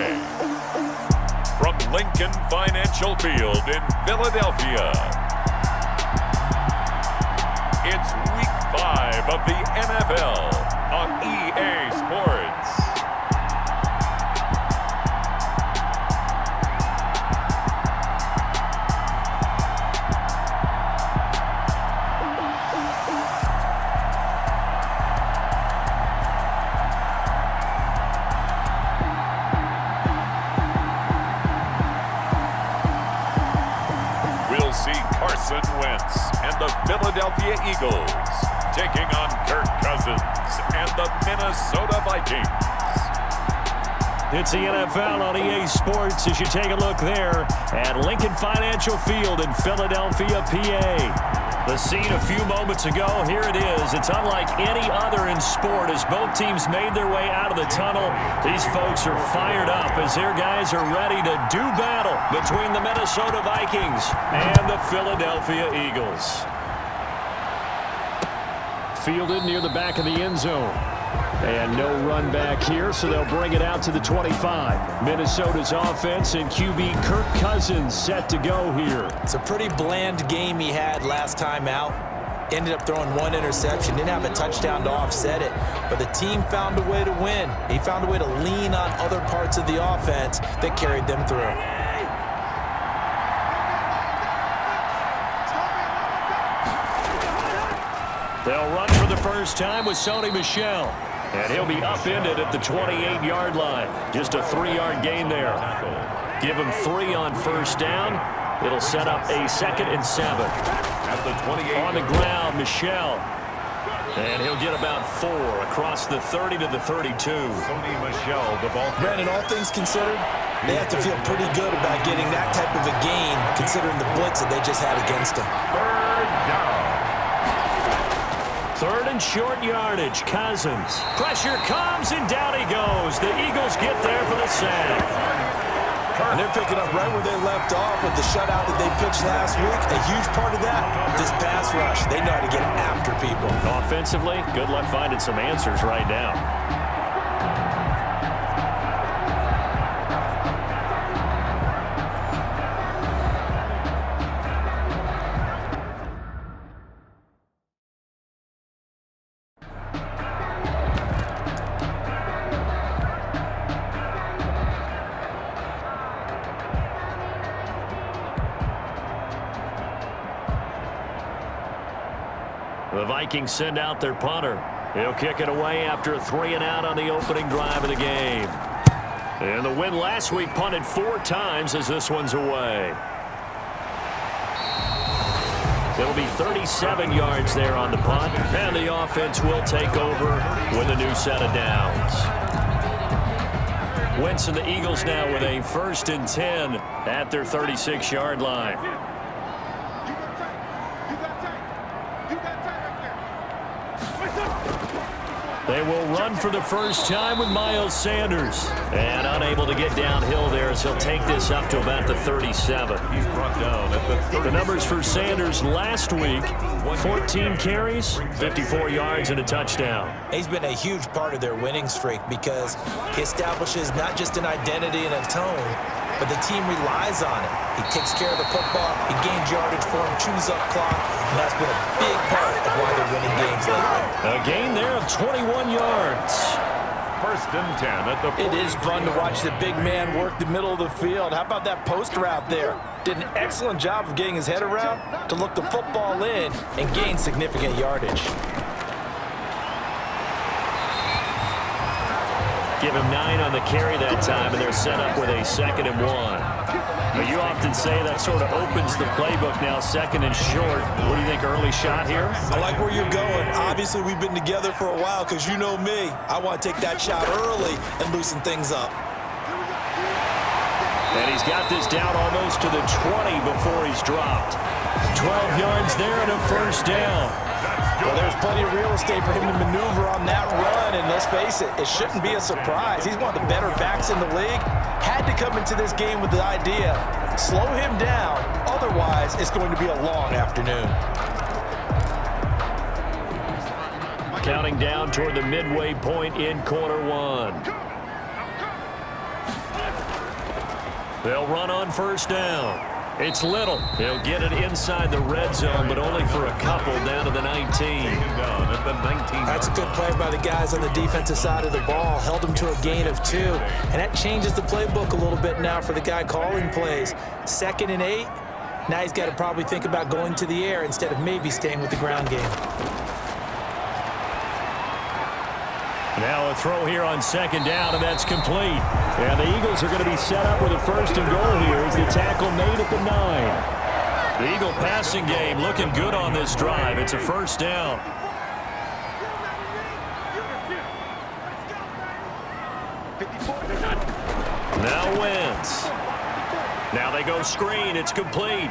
Sunday. From Lincoln Financial Field in Philadelphia, it's Week 5 of the NFL on EA Sports. Carson Wentz and the Philadelphia Eagles taking on Kirk Cousins and the Minnesota Vikings. It's the NFL on EA Sports as you take a look there at Lincoln Financial Field in Philadelphia, PA. The scene a few moments ago, here it is. It's unlike any other in sport as both teams made their way out of the tunnel. These folks are fired up as their guys are ready to do battle between the Minnesota Vikings and the Philadelphia Eagles. Fielded near the back of the end zone. And no run back here, so they'll bring it out to the 25. Minnesota's offense and QB Kirk Cousins set to go here. It's a pretty bland game he had last time out. Ended up throwing one interception. Didn't have a touchdown to offset it. But the team found a way to win. He found a way to lean on other parts of the offense that carried them through. They'll run for the first time with Sony Michel. And he'll be upended at the 28-yard line. Just a 3-yard gain there. Give him 3 on first down. It'll set up a 2nd and 7. At the 28. On the ground, Michel. And he'll get about 4 across the 30 to the 32. Sony Michel, the ball. Brandon, all things considered, they have to feel pretty good about getting that type of a gain considering the blitz that they just had against them. 3rd down. 3rd and short yardage. Cousins. Pressure comes, and down he goes. The Eagles get there for the sack. And they're picking up right where they left off with the shutout that they pitched last week. A huge part of that, this pass rush. They know how to get after people. Offensively, good luck finding some answers right now. The Vikings send out their punter. He'll kick it away after a 3-and-out on the opening drive of the game. And the win last week punted 4 times as this one's away. It'll be 37 yards there on the punt, and the offense will take over with a new set of downs. Wentz and the Eagles now with a 1st and 10 at their 36-yard line. They will run for the first time with Miles Sanders. And unable to get downhill there as he'll take this up to about the 37. He's brought down at the 30. The numbers for Sanders last week, 14 carries, 54 yards, and a touchdown. He's been a huge part of their winning streak because he establishes not just an identity and a tone, but the team relies on it. He takes care of the football, he gains yardage for him, chews up clock, and that's been a big part of why they're winning games lately. A gain there of 21 yards. 1st and 10 at the 40. It is fun to watch the big man work the middle of the field. How about that post route there? Did an excellent job of getting his head around to look the football in and gain significant yardage. Give him 9 on the carry that time, and they're set up with a 2nd and 1. But you often say that sort of opens the playbook now, 2nd and short. What do you think, early shot here? I like where you're going. Obviously, we've been together for a while because you know me. I want to take that shot early and loosen things up. And he's got this down almost to the 20 before he's dropped. 12 yards there and a 1st down. Well, there's plenty of real estate for him to maneuver on that run, and let's face it, it shouldn't be a surprise. He's one of the better backs in the league. Had to come into this game with the idea, slow him down, otherwise it's going to be a long afternoon. Counting down toward the midway point in quarter 1. They'll run on first down. It's Little. He'll get it inside the red zone, but only for a couple down to the 19. That's a good play by the guys on the defensive side of the ball. Held them to a gain of 2. And that changes the playbook a little bit now for the guy calling plays. 2nd and 8. Now he's got to probably think about going to the air instead of maybe staying with the ground game. Now a throw here on 2nd down, and that's complete. And the Eagles are going to be set up with a 1st and goal here as the tackle made at the 9. The Eagle passing game looking good on this drive. It's a 1st down. Now Wentz. Now they go screen. It's complete.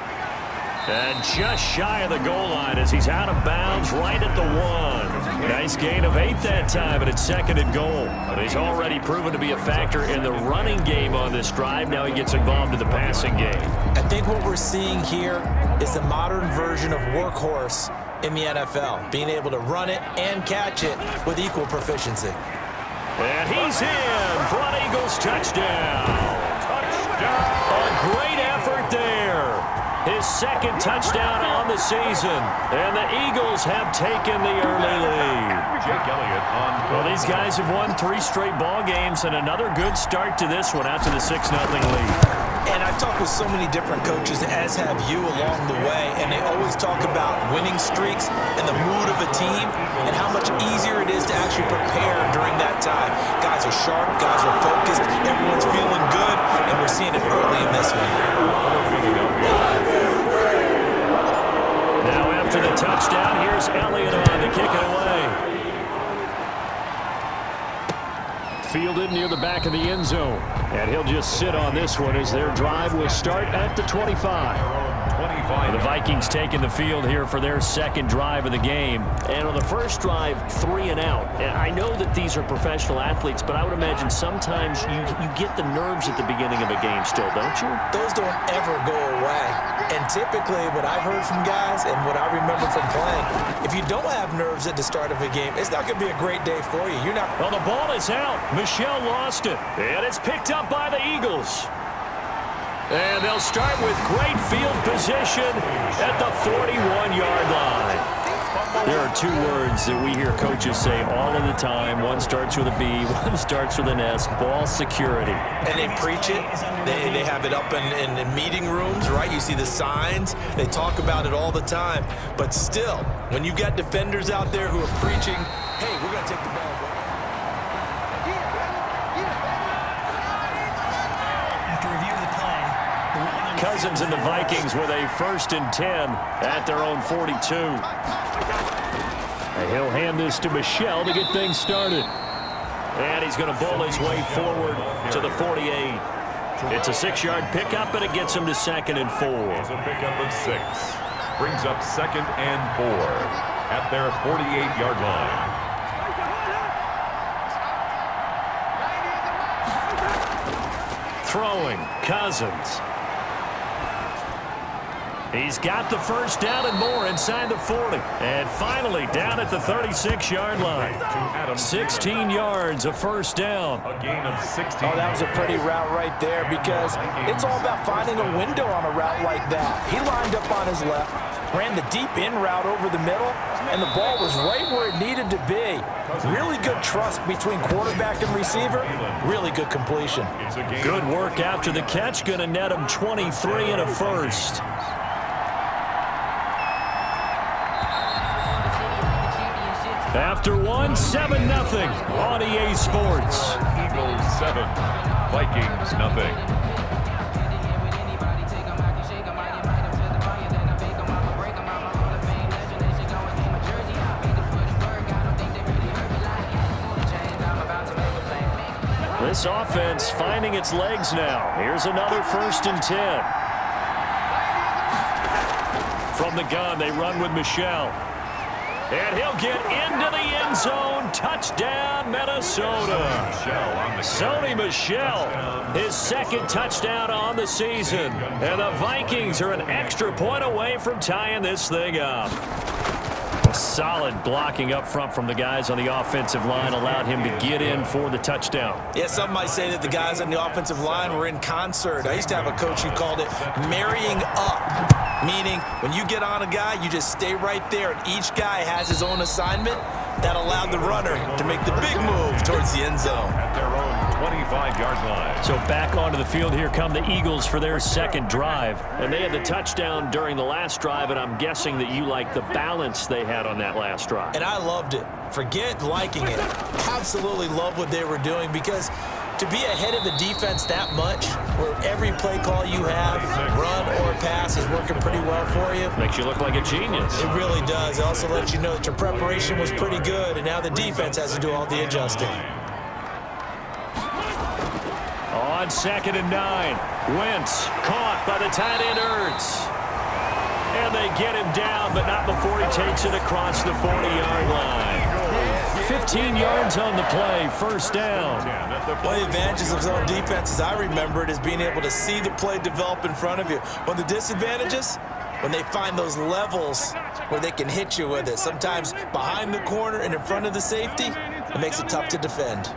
And just shy of the goal line as he's out of bounds right at the 1. Nice gain of 8 that time, and it's 2nd and goal. But he's already proven to be a factor in the running game on this drive. Now he gets involved in the passing game. I think what we're seeing here is the modern version of workhorse in the NFL, being able to run it and catch it with equal proficiency. And he's in for an Eagles touchdown. A great effort there. His 2nd touchdown on the season. And the Eagles have taken the early lead. Well, these guys have won 3 straight ball games, and another good start to this one out to the 6-0 lead. And I've talked with so many different coaches, as have you, along the way, and they always talk about winning streaks and the mood of a team and how much easier it is to actually prepare during that time. Guys are sharp, guys are focused, everyone's feeling good, and we're seeing it early in this one. Now after the touchdown, here's Elliott on to kick it away. Fielded near the back of the end zone. And he'll just sit on this one as their drive will start at the 25. The Vikings taking the field here for their 2nd drive of the game. And on the first drive, 3 and out. And I know that these are professional athletes, but I would imagine sometimes you get the nerves at the beginning of a game still, don't you? Those don't ever go away. And typically what I've heard from guys and what I remember from playing, if you don't have nerves at the start of a game, it's not going to be a great day for you. You're not. Well, the ball is out. Michel lost it. And it's picked up by the Eagles. And they'll start with great field position at the 41-yard line. There are 2 words that we hear coaches say all of the time. One starts with a B, one starts with an S, ball security. And they preach it. They have it up in meeting rooms, right? You see the signs. They talk about it all the time. But still, when you've got defenders out there who are preaching, hey, we're going to take the ball away. Cousins and the Vikings with a 1st and 10 at their own 42. And he'll hand this to Michel to get things started. And he's going to bowl his way forward to the 48. It's a 6-yard pickup, and it gets him to 2nd and 4. It's a pickup of 6. Brings up 2nd and 4 at their 48-yard line. Throwing, Cousins. He's got the 1st down and more inside the 40. And finally down at the 36-yard line. 16 yards, a 1st down. A gain of 16. Oh, that was a pretty route right there because it's all about finding a window on a route like that. He lined up on his left, ran the deep in route over the middle, and the ball was right where it needed to be. Really good trust between quarterback and receiver. Really good completion. Good work after the catch. Going to net him 23 and a 1st. After 7-0 on EA Sports. Eagles 7, Vikings 0. This offense finding its legs now. Here's another 1st and 10. From the gun, they run with Michel. And he'll get into the end zone. Touchdown, Minnesota. Sony Michel, his 2nd touchdown on the season. And the Vikings are an extra point away from tying this thing up. Solid blocking up front from the guys on the offensive line allowed him to get in for the touchdown. Yeah, some might say that the guys on the offensive line were in concert. I used to have a coach who called it marrying up, meaning when you get on a guy, you just stay right there, and each guy has his own assignment. That allowed the runner to make the big move towards the end zone. At their own 25-yard line. So back onto the field, here come the Eagles for their second drive. And they had the touchdown during the last drive, and I'm guessing that you like the balance they had on that last drive. And I loved it. Forget liking it. Absolutely love what they were doing, because to be ahead of the defense that much, where every play call you have, run or pass, is working pretty well for you. Makes you look like a genius. It really does. It also lets you know that your preparation was pretty good, and now the defense has to do all the adjusting. On 2nd and 9, Wentz caught by the tight end Ertz. And they get him down, but not before he takes it across the 40-yard line. 15 yards on the play, first down. One of the advantages of zone defense, as I remember it, is being able to see the play develop in front of you. One of the disadvantages, when they find those levels where they can hit you with it, sometimes behind the corner and in front of the safety, it makes it tough to defend.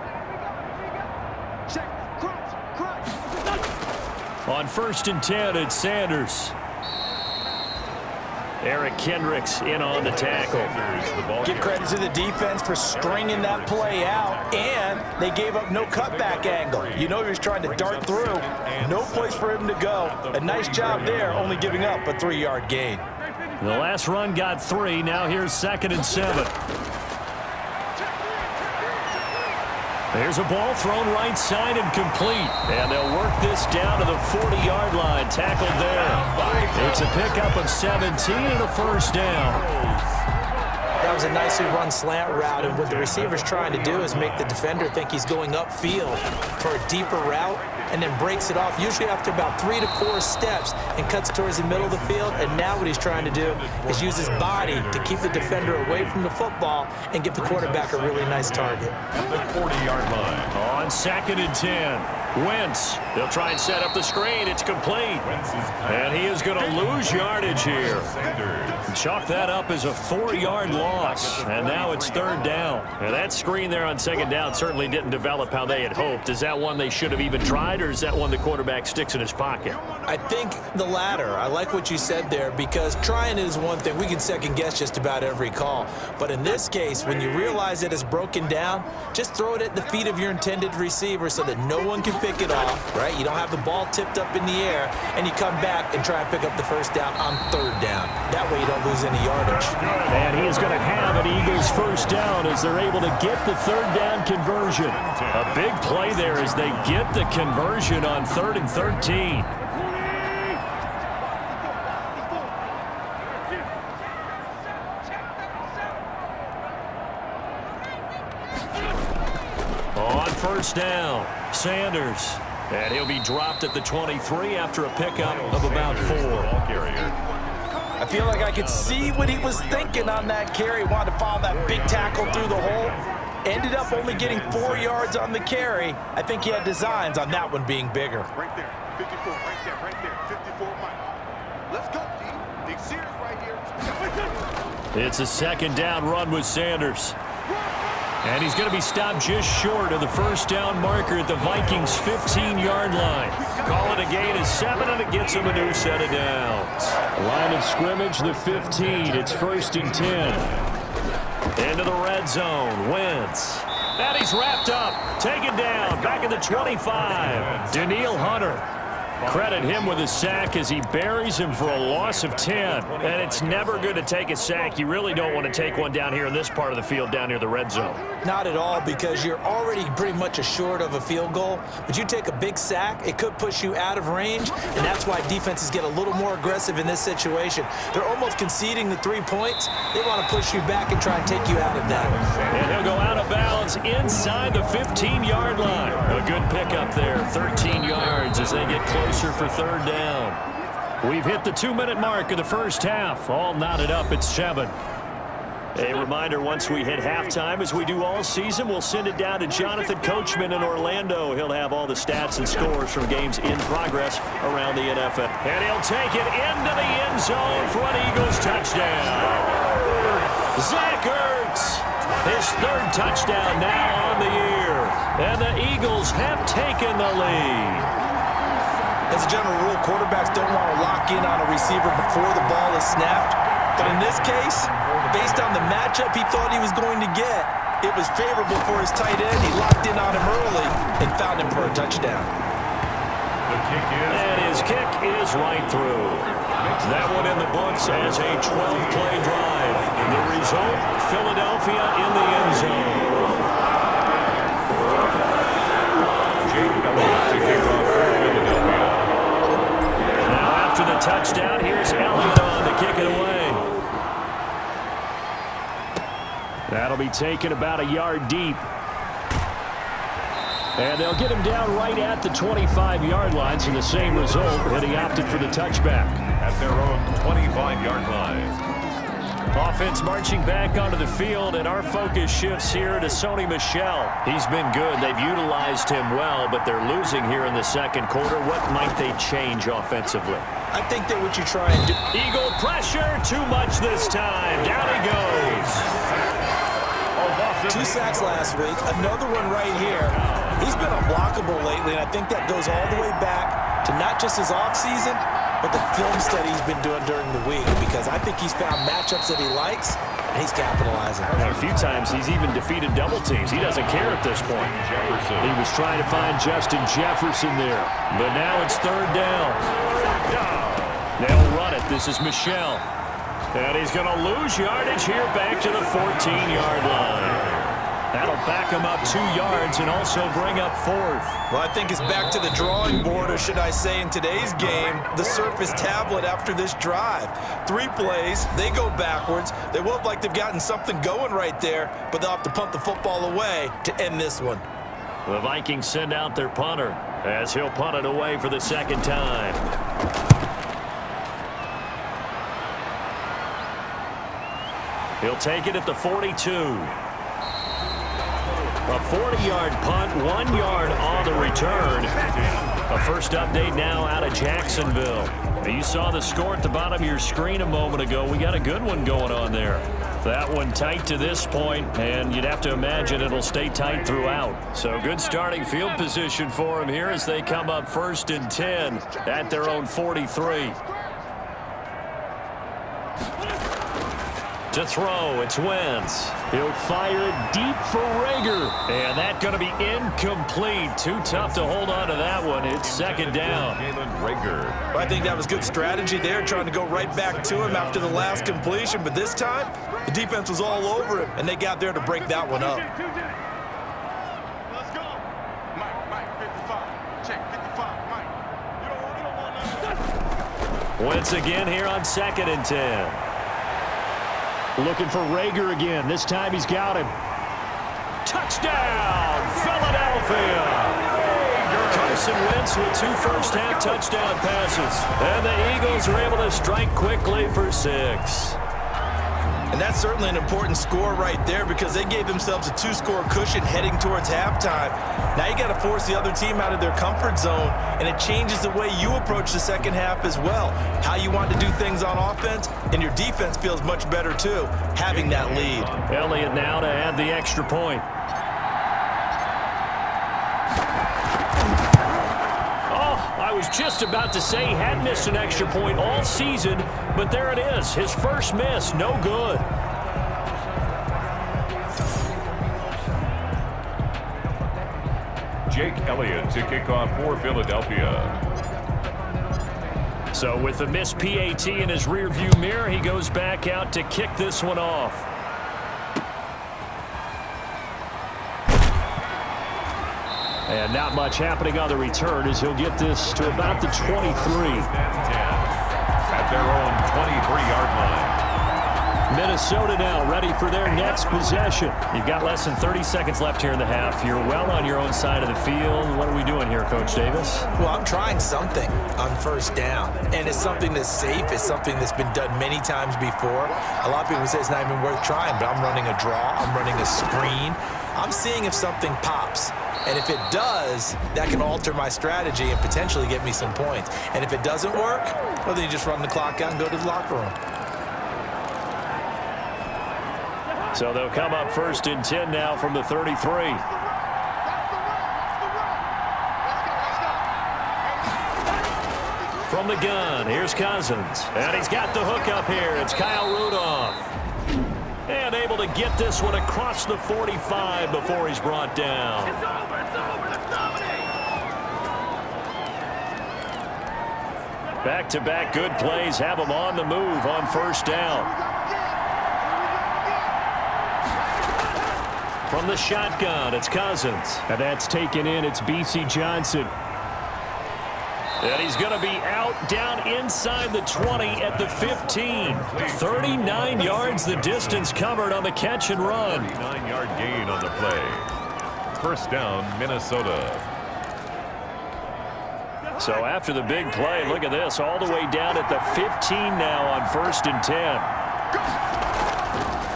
On 1st and 10, it's Sanders. Eric Kendricks in on the tackle. Give credit to the defense for stringing that play out, and they gave up no cutback angle. You know he was trying to dart through. No place for him to go. A nice job there, only giving up a 3-yard gain. The last run got 3. Now here's 2nd and 7. There's a ball thrown right side and complete. And they'll work this down to the 40-yard line. Tackled there. It's a pickup of 17 and a first down. That was a nicely run slant route, and what the receiver's trying to do is make the defender think he's going upfield for a deeper route, and then breaks it off, usually after about 3 to 4 steps, and cuts towards the middle of the field. And now what he's trying to do is use his body to keep the defender away from the football and give the quarterback a really nice target. At the 40-yard line. On 2nd and 10, Wentz. They'll try and set up the screen. It's complete. And he is going to lose yardage here. Chalk that up as a 4-yard loss. And now it's 3rd down. And that screen there on 2nd down certainly didn't develop how they had hoped. Is that one they should have even tried, or is that one the quarterback sticks in his pocket? I think the latter. I like what you said there, because trying is one thing. We can second guess just about every call. But in this case, when you realize that it's broken down, just throw it at the feet of your intended receiver so that no one can pick it off, right? You don't have the ball tipped up in the air, and you come back and try and pick up the first down on 3rd down. That way you don't lose any yardage. And he is going to have an Eagles first down as they're able to get the 3rd down conversion. A big play there as they get the conversion on 3rd and 13. On 1st down, Sanders. And he'll be dropped at the 23 after a pickup of about 4. I feel like I could see what he was thinking on that carry. Wanted to follow that big tackle through the hole. Ended up only getting 4 yards on the carry. I think he had designs on that one being bigger. Right there, 54, right there, 54, Mike. Let's go, D. Big Sears right here. It's a 2nd down run with Sanders. And he's going to be stopped just short of the first down marker at the Vikings' 15-yard line. Call it a gain of 7, and it gets him a new set of downs. Line of scrimmage, the 15. It's 1st and 10. Into the red zone, Wentz. And he's wrapped up, taken down, back at the 25. Danielle Hunter. Credit him with a sack as he buries him for a loss of 10. And it's never good to take a sack. You really don't want to take one down here in this part of the field, down near the red zone. Not at all, because you're already pretty much assured of a field goal. But you take a big sack, it could push you out of range, and that's why defenses get a little more aggressive in this situation. They're almost conceding the 3 points. They want to push you back and try and take you out of that. And he'll go out of bounds inside the 15-yard line. A good pickup there, 13 yards as they get closer for 3rd down. We've hit the 2-minute mark of the first half. All knotted up at 7. A reminder, once we hit halftime, as we do all season, we'll send it down to Jonathan Coachman in Orlando. He'll have all the stats and scores from games in progress around the NFL. And he'll take it into the end zone for an Eagles touchdown. Zach Ertz, his third touchdown now on the year. And the Eagles have taken the lead. As a general rule, quarterbacks don't want to lock in on a receiver before the ball is snapped. But in this case, based on the matchup he thought he was going to get, it was favorable for his tight end. He locked in on him early and found him for a touchdown. And his kick is right through. That one in the books as a 12-play drive. The result, Philadelphia in the end zone. Now after the touchdown, here's Elliott on to kick it away. That'll be taken about a yard deep. And they'll get him down right at the 25-yard line, so the same result, and he opted for the touchback. At their own 25-yard line. Offense marching back onto the field, and our focus shifts here to Sony Michel. He's been good. They've utilized him well, but they're losing here in the second quarter. What might they change offensively? I think that what you try and do... Eagle pressure, too much this time. Down he goes. 2 sacks last week, another one right here. He's been unblockable lately, and I think that goes all the way back to not just his offseason, but the film study he's been doing during the week, because I think he's found matchups that he likes, and he's capitalizing. A few times he's even defeated double teams. He doesn't care at this point. He was trying to find Justin Jefferson there, but now it's third down. They'll run it. This is Michel. And he's going to lose yardage here back to the 14-yard line. That'll back him up 2 yards and also bring up fourth. Well, I think it's back to the drawing board, or should I say in today's game, the Surface tablet after this drive. 3 plays, they go backwards. They will look like they've gotten something going right there, but they'll have to punt the football away to end this one. The Vikings send out their punter as he'll punt it away for the second time. He'll take it at the 42. A 40-yard punt, 1 yard on the return. A first update now out of Jacksonville. You saw the score at the bottom of your screen a moment ago. We got a good one going on there. That one tight to this point, and you'd have to imagine it'll stay tight throughout. So good starting field position for them here as they come up 1st and 10 at their own 43. To throw, it's Wentz. He'll fire it deep for Rager. And that's going to be incomplete. Too tough to hold on to that one. It's second down. Well, I think that was good strategy there, trying to go right back to him after the last completion. But this time, the defense was all over him, and they got there to break that one up. Let's go. Mike, 55. Check, 55, Mike. Wentz again here on 2nd and 10. Looking for Rager again. This time he's got him. Touchdown, Philadelphia! Carson Wentz with 2 first-half touchdown passes. And the Eagles are able to strike quickly for 6. And that's certainly an important score right there, because they gave themselves a 2-score cushion heading towards halftime. Now you got to force the other team out of their comfort zone, and it changes the way you approach the second half as well. How you want to do things on offense, and your defense feels much better too, having that lead. Elliott now to add the extra point. I was just about to say he had missed an extra point all season, but there it is. His first miss, no good. Jake Elliott to kick off for Philadelphia. So with the missed PAT in his rearview mirror, he goes back out to kick this one off. And not much happening on the return as he'll get this to about the 23. At their own 23-yard line. Minnesota now ready for their next possession. You've got less than 30 seconds left here in the half. You're well on your own side of the field. What are we doing here, Coach Davis? Well, I'm trying something on first down, and it's something that's safe. It's something that's been done many times before. A lot of people say it's not even worth trying, but I'm running a draw. I'm running a screen. I'm seeing if something pops. And if it does, that can alter my strategy and potentially get me some points. And if it doesn't work, well, then you just run the clock out and go to the locker room. So they'll come up 1st and 10 now from the 33. From the gun, here's Cousins. And he's got the hook up here. It's Kyle Rudolph. And able to get this one across the 45 before he's brought down. It's over. Let's dominate. Back-to-back good plays have him on the move on 1st down. From the shotgun, it's Cousins. And that's taken in. It's B.C. Johnson. And he's going to be out down inside the 20 at the 15. 39 yards the distance covered on the catch and run. 39-yard gain on the play. 1st down, Minnesota. So after the big play, look at this, all the way down at the 15 now on 1st and 10.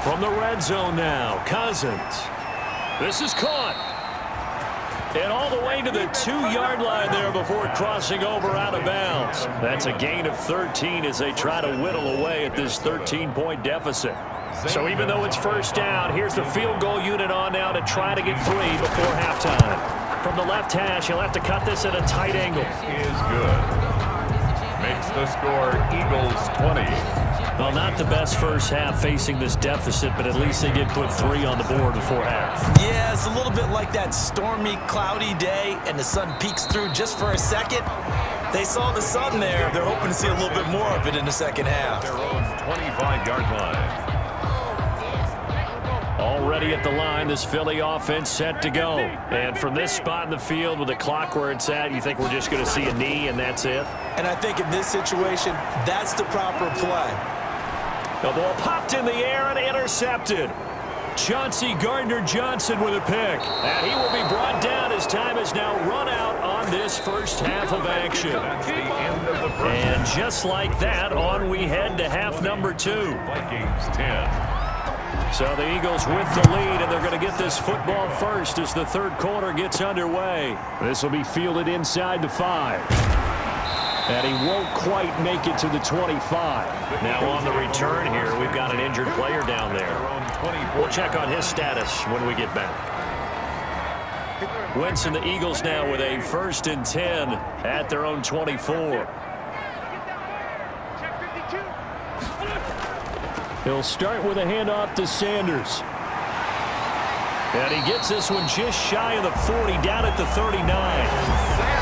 From the red zone now, Cousins. This is caught. And all the way to the 2-yard line there before crossing over out of bounds. That's a gain of 13 as they try to whittle away at this 13-point deficit. So even though it's 1st down, here's the field goal unit on now to try to get 3 before halftime. From the left hash, he'll have to cut this at a tight angle. Is good. Makes the score Eagles 20. Well, not the best first half facing this deficit, but at least they did put 3 on the board before half. Yeah, it's a little bit like that stormy, cloudy day, and the sun peeks through just for a second. They saw the sun there. They're hoping to see a little bit more of it in the second half. Their own 25-yard line. Already at the line, this Philly offense set to go. And from this spot in the field with the clock where it's at, you think we're just going to see a knee and that's it? And I think in this situation, that's the proper play. The ball popped in the air and intercepted. Chauncey Gardner-Johnson with a pick. And he will be brought down as time has now run out on this first half of action. That's the end of the first. And just like that, on we head to half number 2. Vikings 10. So the Eagles with the lead, and they're going to get this football first as the 3rd quarter gets underway. This will be fielded inside the 5. And he won't quite make it to the 25. Now on the return here, we've got an injured player down there. We'll check on his status when we get back. Wentz and the Eagles now with a 1st and 10 at their own 24. He'll start with a handoff to Sanders. And he gets this one just shy of the 40, down at the 39.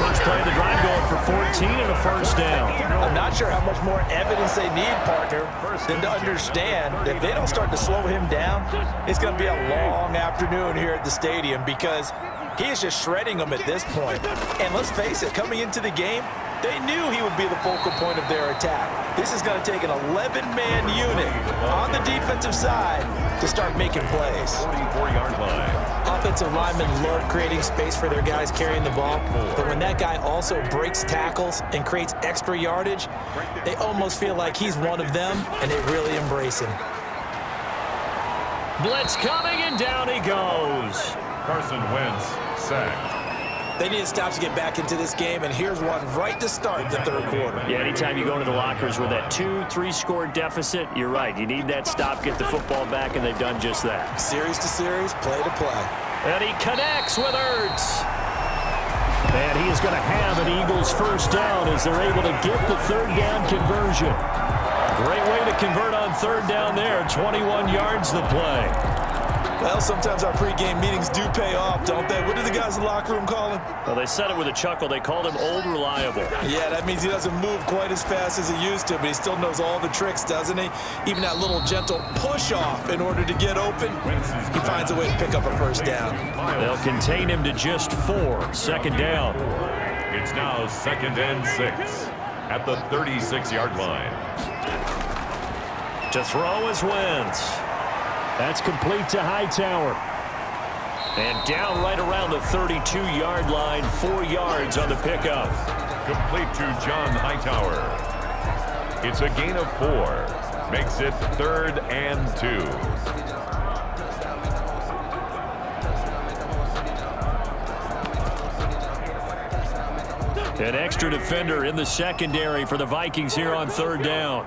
First play of the drive going for 14 and a 1st down. I'm not sure how much more evidence they need, partner, than to understand that if they don't start to slow him down, it's going to be a long afternoon here at the stadium because he is just shredding them at this point. And let's face it, coming into the game, they knew he would be the focal point of their attack. This is going to take an 11-man unit on the defensive side to start making plays. 44-yard line. Offensive linemen love creating space for their guys carrying the ball, but when that guy also breaks tackles and creates extra yardage, they almost feel like he's one of them, and they really embrace him. Blitz coming, and down he goes. Carson Wentz sacked. They need to stop to get back into this game, and here's one right to start the 3rd quarter. Yeah, anytime you go into the lockers with that 2-3 score deficit, you're right. You need that stop, get the football back, and they've done just that. Series to series, play to play. And he connects with Ertz. And he is going to have an Eagles 1st down as they're able to get the 3rd down conversion. Great way to convert on 3rd down there. 21 yards the play. Well, sometimes our pregame meetings do pay off, don't they? What do the guys in the locker room call him? Well, they said it with a chuckle. They called him Old Reliable. Yeah, that means he doesn't move quite as fast as he used to, but he still knows all the tricks, doesn't he? Even that little gentle push-off in order to get open, he finds a way to pick up a 1st down. They'll contain him to just 4. 2nd down. It's now 2nd and 6 at the 36-yard line. To throw is Wentz. That's complete to Hightower. And down right around the 32-yard line, 4 yards on the pickup. Complete to John Hightower. It's a gain of 4. Makes it 3rd and 2. An extra defender in the secondary for the Vikings here on 3rd down.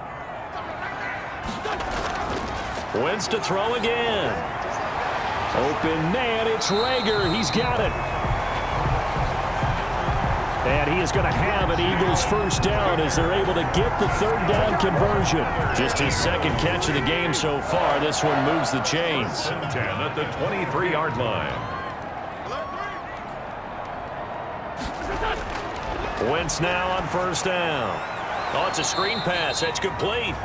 Wentz to throw again. Open man, it's Rager. He's got it. And he is going to have an Eagles first down as they're able to get the third down conversion. Just his second catch of the game so far. This one moves the chains. 10 at the 23-yard line. Wentz now on first down. Oh, it's a screen pass. That's complete.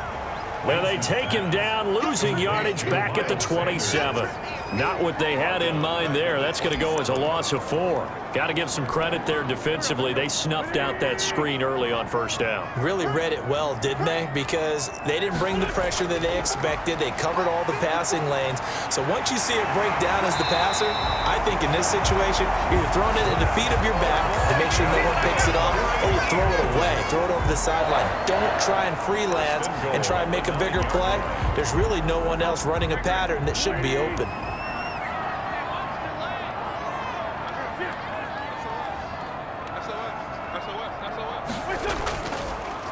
And they take him down, losing yardage back at the 27. Not what they had in mind there. That's going to go as a loss of 4. Got to give some credit there defensively. They snuffed out that screen early on first down. Really read it well, didn't they? Because they didn't bring the pressure that they expected. They covered all the passing lanes. So once you see it break down as the passer, I think in this situation, you're either throwing it at the feet of your back to make sure no one picks it up, or you throw it away, throw it over the sideline. Don't try and freelance and try and make a bigger play. There's really no one else running a pattern that should be open.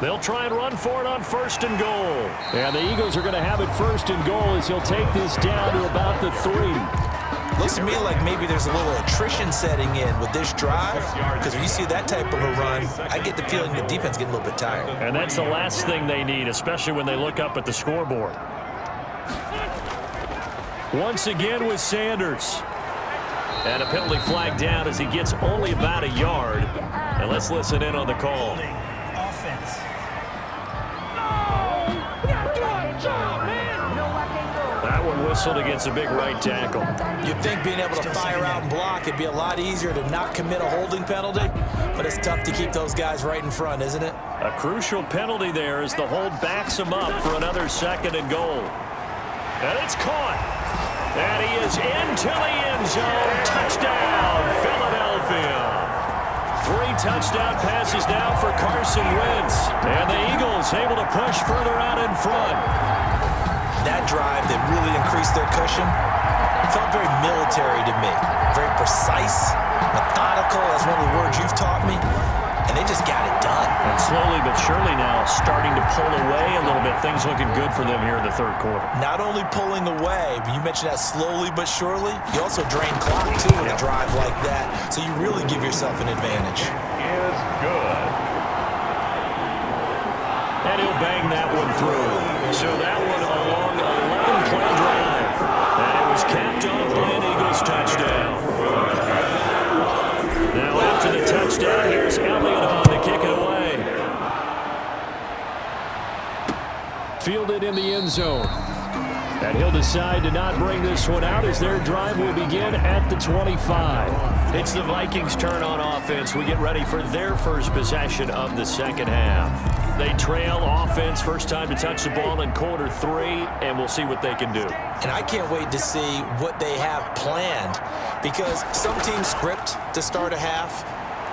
They'll try and run for it on first and goal. And the Eagles are going to have it first and goal as he'll take this down to about the 3. Looks to me like maybe there's a little attrition setting in with this drive, because when you see that type of a run, I get the feeling the defense getting a little bit tired. And that's the last thing they need, especially when they look up at the scoreboard. Once again with Sanders. And a penalty flag down as he gets only about a yard. And let's listen in on the call. Offense. That one whistled against a big right tackle. You'd think being able to fire out and block, it'd be a lot easier to not commit a holding penalty, but it's tough to keep those guys right in front, isn't it? A crucial penalty there as the hold backs him up for another second and goal. And it's caught. And he is into the end zone. Touchdown, Philadelphia. 3 touchdown passes now for Carson Wentz. And the Eagles able to push further out in front. That drive that really increased their cushion felt very military to me. Very precise, methodical. That's one of the words you've taught me. And they just got it done. And slowly but surely now starting to pull away a little bit. Things looking good for them here in the third quarter. Not only pulling away, but you mentioned that slowly but surely. You also drain clock, too, with a drive like that. So you really give yourself an advantage. Is good. And he'll bang that one through. So that one a long 11-play drive. And it was capped off by an Eagles touchdown. Now after the touchdown, here's Elliott on to kick it away. Fielded in the end zone. And he'll decide to not bring this one out as their drive will begin at the 25. It's the Vikings' turn on offense. We get ready for their first possession of the second half. They trail offense, first time to touch the ball in quarter 3, and we'll see what they can do. And I can't wait to see what they have planned, because some teams script to start a half.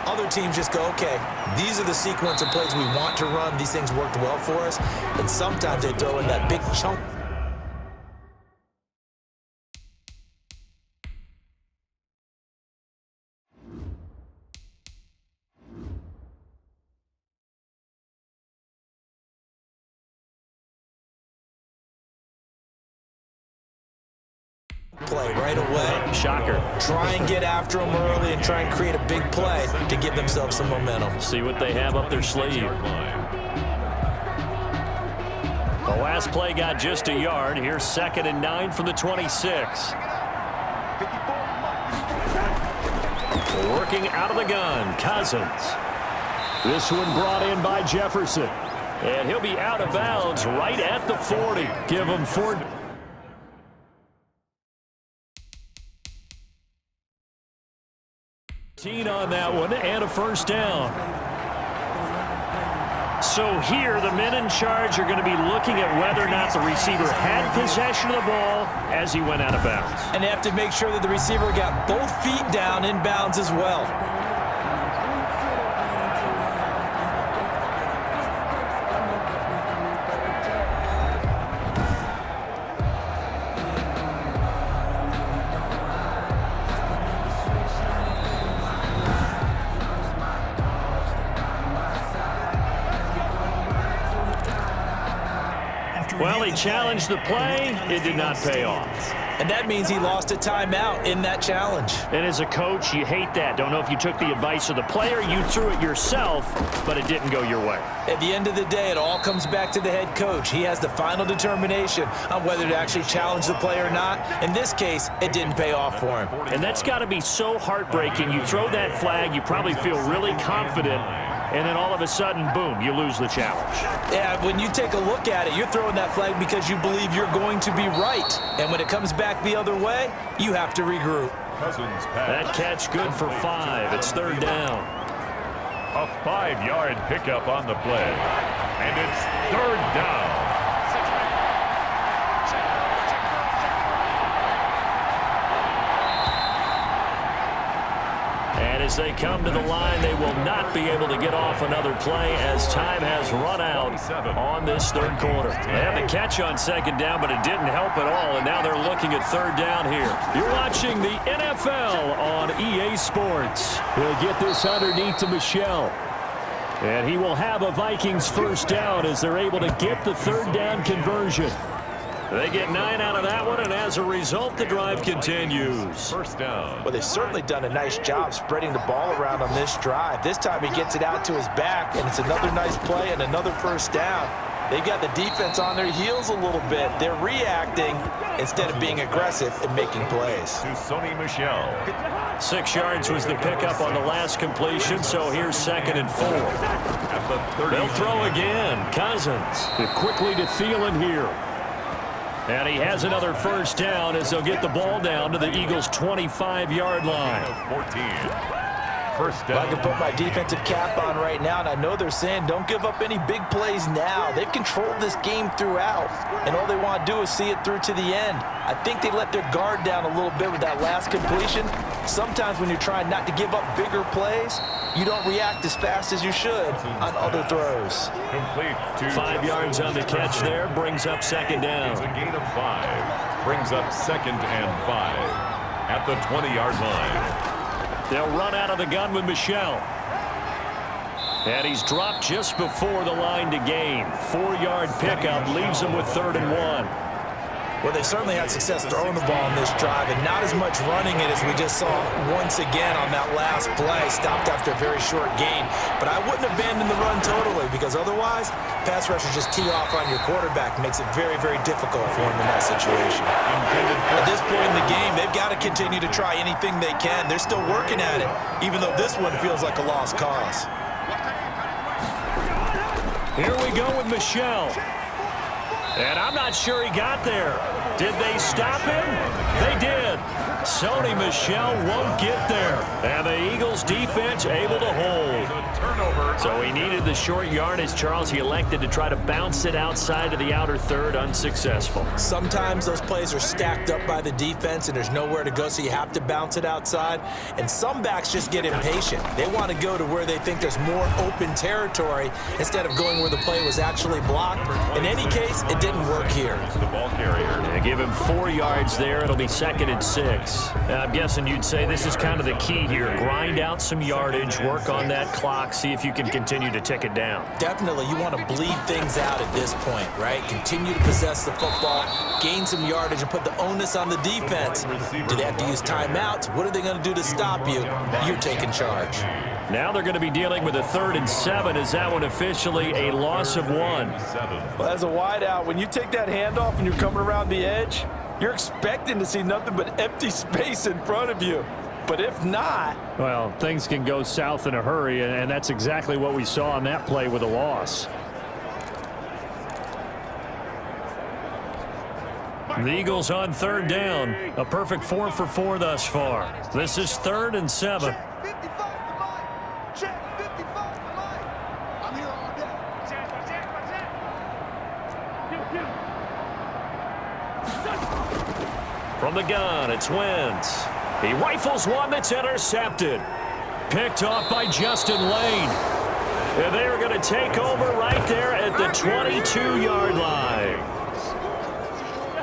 Other teams just go, okay, these are the sequence of plays we want to run. These things worked well for us. And sometimes they throw in that big chunk. Play right away. Shocker. Try and get after them early and try and create a big play to give themselves some momentum. See what they have up their sleeve. The last play got just a yard. Here's 2nd and 9 from the 26. Working out of the gun, Cousins. This one brought in by Jefferson. And he'll be out of bounds right at the 40. Give him 4. On that one and a first down. So here the men in charge are going to be looking at whether or not the receiver had possession of the ball as he went out of bounds. And they have to make sure that the receiver got both feet down in bounds as well. Well, he challenged the play. It did not pay off. And that means he lost a timeout in that challenge. And as a coach, you hate that. Don't know if you took the advice of the player, you threw it yourself, but it didn't go your way. At the end of the day, it all comes back to the head coach. He has the final determination on whether to actually challenge the play or not. In this case, it didn't pay off for him. And that's got to be so heartbreaking. You throw that flag, you probably feel really confident, and then all of a sudden, boom, you lose the challenge. Yeah, when you take a look at it, you're throwing that flag because you believe you're going to be right. And when it comes back the other way, you have to regroup. That catch good for 5. It's 3rd down. A 5-yard pickup on the play. And it's 3rd down. And as they come to the line, they will not be able to get off another play as time has run out on this 3rd quarter. They had the catch on 2nd down, but it didn't help at all, and now they're looking at 3rd down here. You're watching the NFL on EA Sports. He'll get this underneath to Michel. And he will have a Vikings 1st down as they're able to get the 3rd down conversion. They get 9 out of that one, and as a result, the drive continues. 1st down. Well, they've certainly done a nice job spreading the ball around on this drive. This time he gets it out to his back, and it's another nice play and another 1st down. They've got the defense on their heels a little bit. They're reacting instead of being aggressive and making plays. To Sony Michel. 6 yards was the pickup on the last completion, so here's 2nd and 4. At the 30. They'll throw again. Cousins. Quickly to Thielen here. And he has another 1st down as they'll get the ball down to the Eagles' 25-yard line. 14. 1st Well, I down. can put my defensive cap on right now, and I know they're saying don't give up any big plays now. They've controlled this game throughout, and all they want to do is see it through to the end. I think they let their guard down a little bit with that last completion. Sometimes when you're trying not to give up bigger plays, you don't react as fast as you should on other throws. Complete to 5 yards on the catch there, brings up 2nd It's a down. gain of 5. Brings up 2nd and 5 at the 20-yard line. They'll run out of the gun with Michel. And he's dropped just before the line to gain. 4-yard pickup leaves him with 3rd and 1. Well, they certainly had success throwing the ball in this drive, and not as much running it as we just saw once again on that last play. Stopped after a very short gain. But I wouldn't abandon the run totally, because otherwise, pass rushers just tee off on your quarterback. Makes it very, very difficult for him in that situation. At this point in the game, they've got to continue to try anything they can. They're still working at it, even though this one feels like a lost cause. Here we go with Michel. And I'm not sure he got there. Did they stop him? They did. Sony Michel won't get there. And the Eagles defense able to hold. Turnover. So he needed the short yardage, Charles. He elected to try to bounce it outside of the outer third, unsuccessful. Sometimes those plays are stacked up by the defense and there's nowhere to go, so you have to bounce it outside. And some backs just get impatient. They want to go to where they think there's more open territory instead of going where the play was actually blocked. In any case, it didn't work here. The ball carrier. They give him 4 yards there. It'll be 2nd and 6. I'm guessing you'd say this is kind of the key here. Grind out some yardage, work on that clock, see if you can continue to tick it down. Definitely, you want to bleed things out at this point, right? Continue to possess the football, gain some yardage, and put the onus on the defense. Do they have to use timeouts? What are they going to do to stop you? You're taking charge. Now they're going to be dealing with a 3rd and 7. Is that one officially a loss of 1? Well, as a wideout, when you take that handoff and you're coming around the edge, you're expecting to see nothing but empty space in front of you. But if not... Well, things can go south in a hurry, and that's exactly what we saw on that play with a loss. The Eagles on 3rd down. A perfect 4 for 4 thus far. This is 3rd and 7. From the gun, it's Wentz. He rifles one that's intercepted. Picked off by Justin Lane. And they are going to take over right there at the 22-yard line.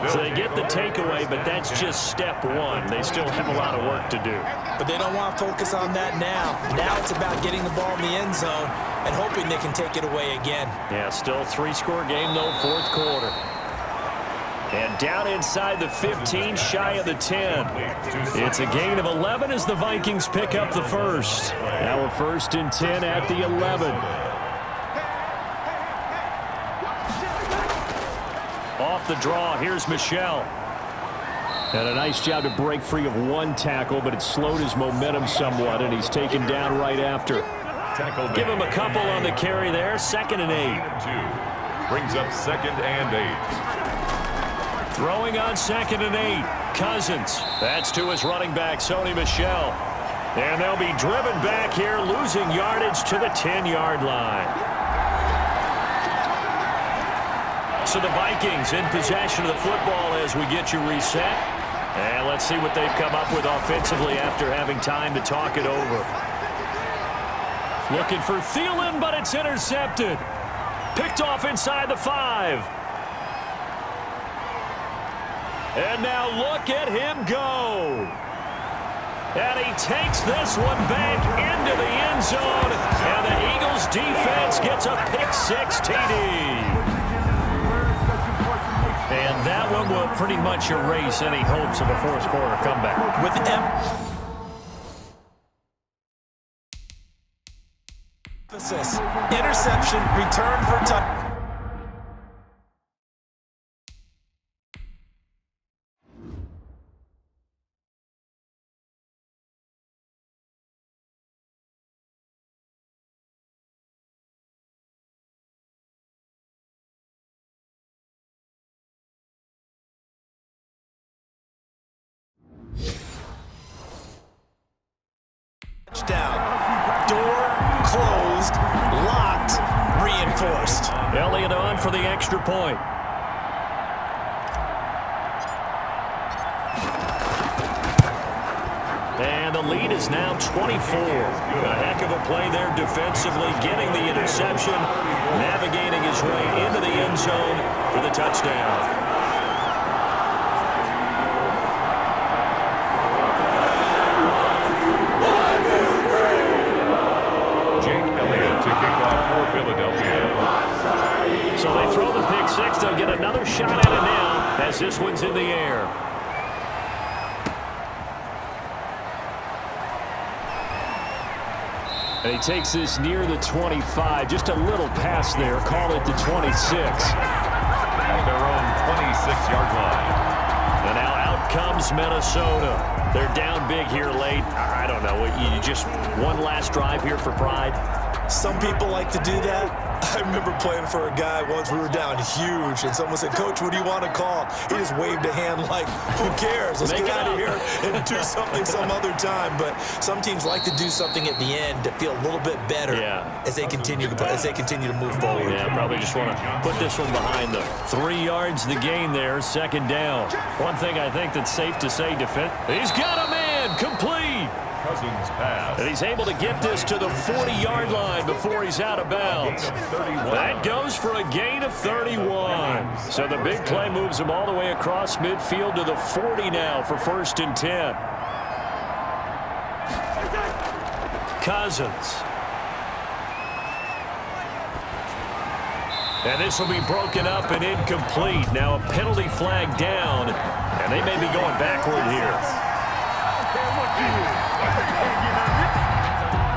So they get the takeaway, but that's just step 1. They still have a lot of work to do. But they don't want to focus on that now. Now it's about getting the ball in the end zone and hoping they can take it away again. Yeah, still 3-score game, though, 4th quarter. And down inside the 15, shy of the 10. It's a gain of 11 as the Vikings pick up the first. Now a 1st and 10 at the 11. Off the draw, here's Michel. And a nice job to break free of one tackle, but it slowed his momentum somewhat, and he's taken down right after. Give him a couple on the carry there. 2nd and 8. Brings up 2nd and 8. Throwing on 2nd and 8. Cousins. That's to his running back, Sony Michel. And they'll be driven back here, losing yardage to the 10-yard line. So the Vikings in possession of the football as we get you reset. And let's see what they've come up with offensively after having time to talk it over. Looking for Thielen, but it's intercepted. Picked off inside the 5. And now look at him go. And he takes this one back into the end zone. And the Eagles defense gets a pick-6 TD. And that one will pretty much erase any hopes of a fourth-quarter comeback. With emphasis, interception, return for touchdown. Door closed, locked, reinforced. Elliott on for the extra point. And the lead is now 24. A heck of a play there defensively, getting the interception, navigating his way into the end zone for the touchdown. So they throw the pick-6. They'll get another shot at it now as this one's in the air. And he takes this near the 25. Just a little pass there. Call it the 26. At their own 26-yard line. And now out comes Minnesota. They're down big here late. I don't know. You just one last drive here for pride. Some people like to do that. I remember playing for a guy once. We were down huge, and someone said, "Coach, what do you want to call?" He just waved a hand like, "Who cares? Let's get out of here and do something some other time." But some teams like to do something at the end to feel a little bit better as they continue to move forward. Yeah, probably just want to put this one behind them. 3 yards the gain there, 2nd down. One thing I think that's safe to say, he's got a man, complete. Cousins pass. And he's able to get this to the 40-yard line before he's out of bounds. That goes for a gain of 31. So the big play moves him all the way across midfield to the 40 now for 1st and 10. Cousins. And this will be broken up and incomplete. Now a penalty flag down, and they may be going backward here.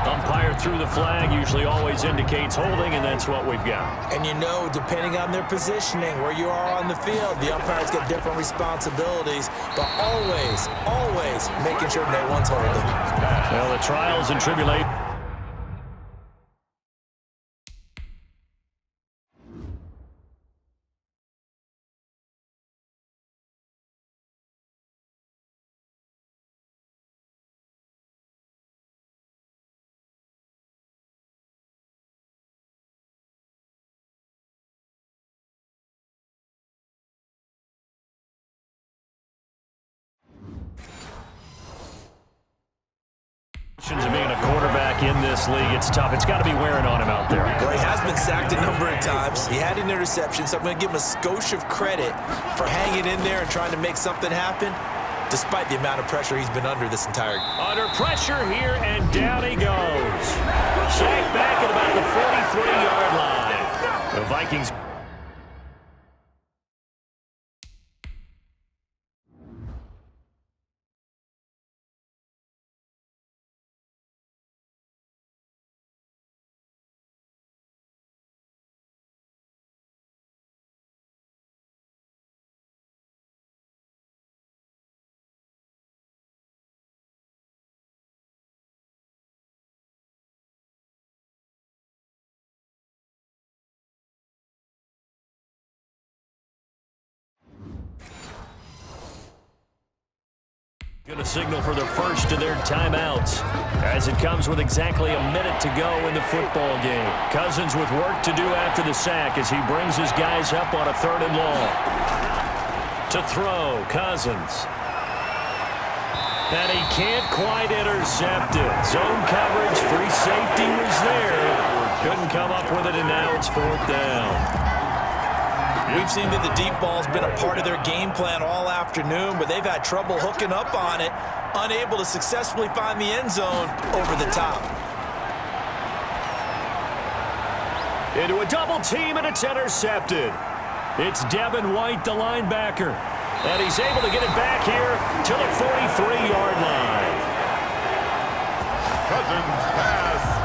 Umpire through the flag usually always indicates holding, and that's what we've got. And you know, depending on their positioning, where you are on the field, the umpires get different responsibilities, but always making sure no one's holding. Well, the trials and tribulations. Of being a quarterback in this league, it's tough. It's got to be wearing on him out there. Well, he has been sacked a number of times. He had an interception, so I'm going to give him a skosh of credit for hanging in there and trying to make something happen, despite the amount of pressure he's been under this entire game. Under pressure here, and down he goes. Sacked back at about the 43-yard line. The Vikings. Going to signal for their first of their timeouts as it comes with exactly a minute to go in the football game. Cousins with work to do after the sack as he brings his guys up on a 3rd and long. To throw, Cousins. And he can't quite intercept it. Zone coverage, free safety was there. Couldn't come up with it, and now it's 4th down. We've seen that the deep ball's been a part of their game plan all afternoon, but they've had trouble hooking up on it, unable to successfully find the end zone over the top. Into a double team, and it's intercepted. It's Devin White, the linebacker. And he's able to get it back here to the 43-yard line. Cousins pass.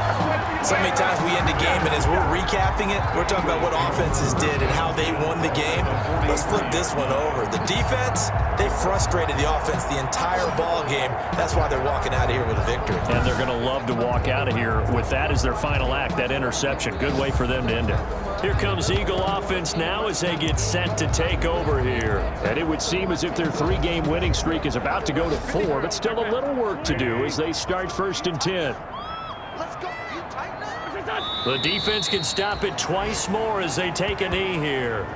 So many times we end a game, and as we're recapping it, we're talking about what offenses did and how they won the game. Let's flip this one over. The defense, they frustrated the offense the entire ball game. That's why they're walking out of here with a victory. And they're going to love to walk out of here with that as their final act, that interception. Good way for them to end it. Here comes Eagle offense now as they get set to take over here. And it would seem as if their 3-game winning streak is about to go to 4, but still a little work to do as they start 1st and 10. Let's go. You tighten up. The defense can stop it twice more as they take a knee here.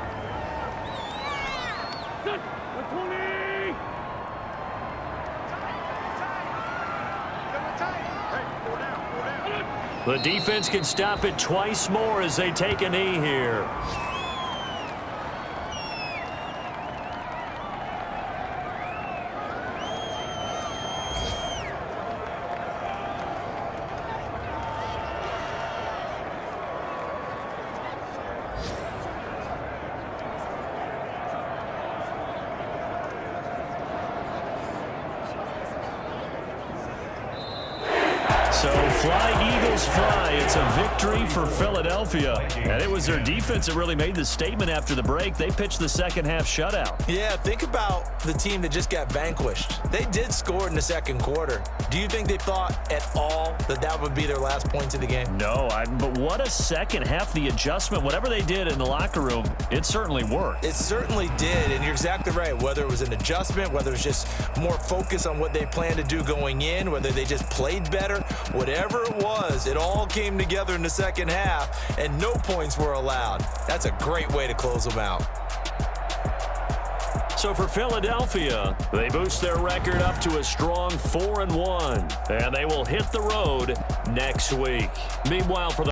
The defense can stop it twice more as they take a knee here. So fly, Eagles, fly. It's a victory for Philadelphia. And it was their defense that really made the statement after the break. They pitched the second-half shutout. Yeah, think about the team that just got vanquished. They did score in the 2nd quarter. Do you think they thought at all that that would be their last points of the game? No, but what a second half. The adjustment, whatever they did in the locker room, it certainly worked. It certainly did, and you're exactly right. Whether it was an adjustment, whether it was just more focus on what they planned to do going in, whether they just played better, whatever it was, it all came together in the 2nd half, and no points were allowed. That's a great way to close them out. So for Philadelphia, they boost their record up to a strong 4-1, and they will hit the road next week. Meanwhile, for the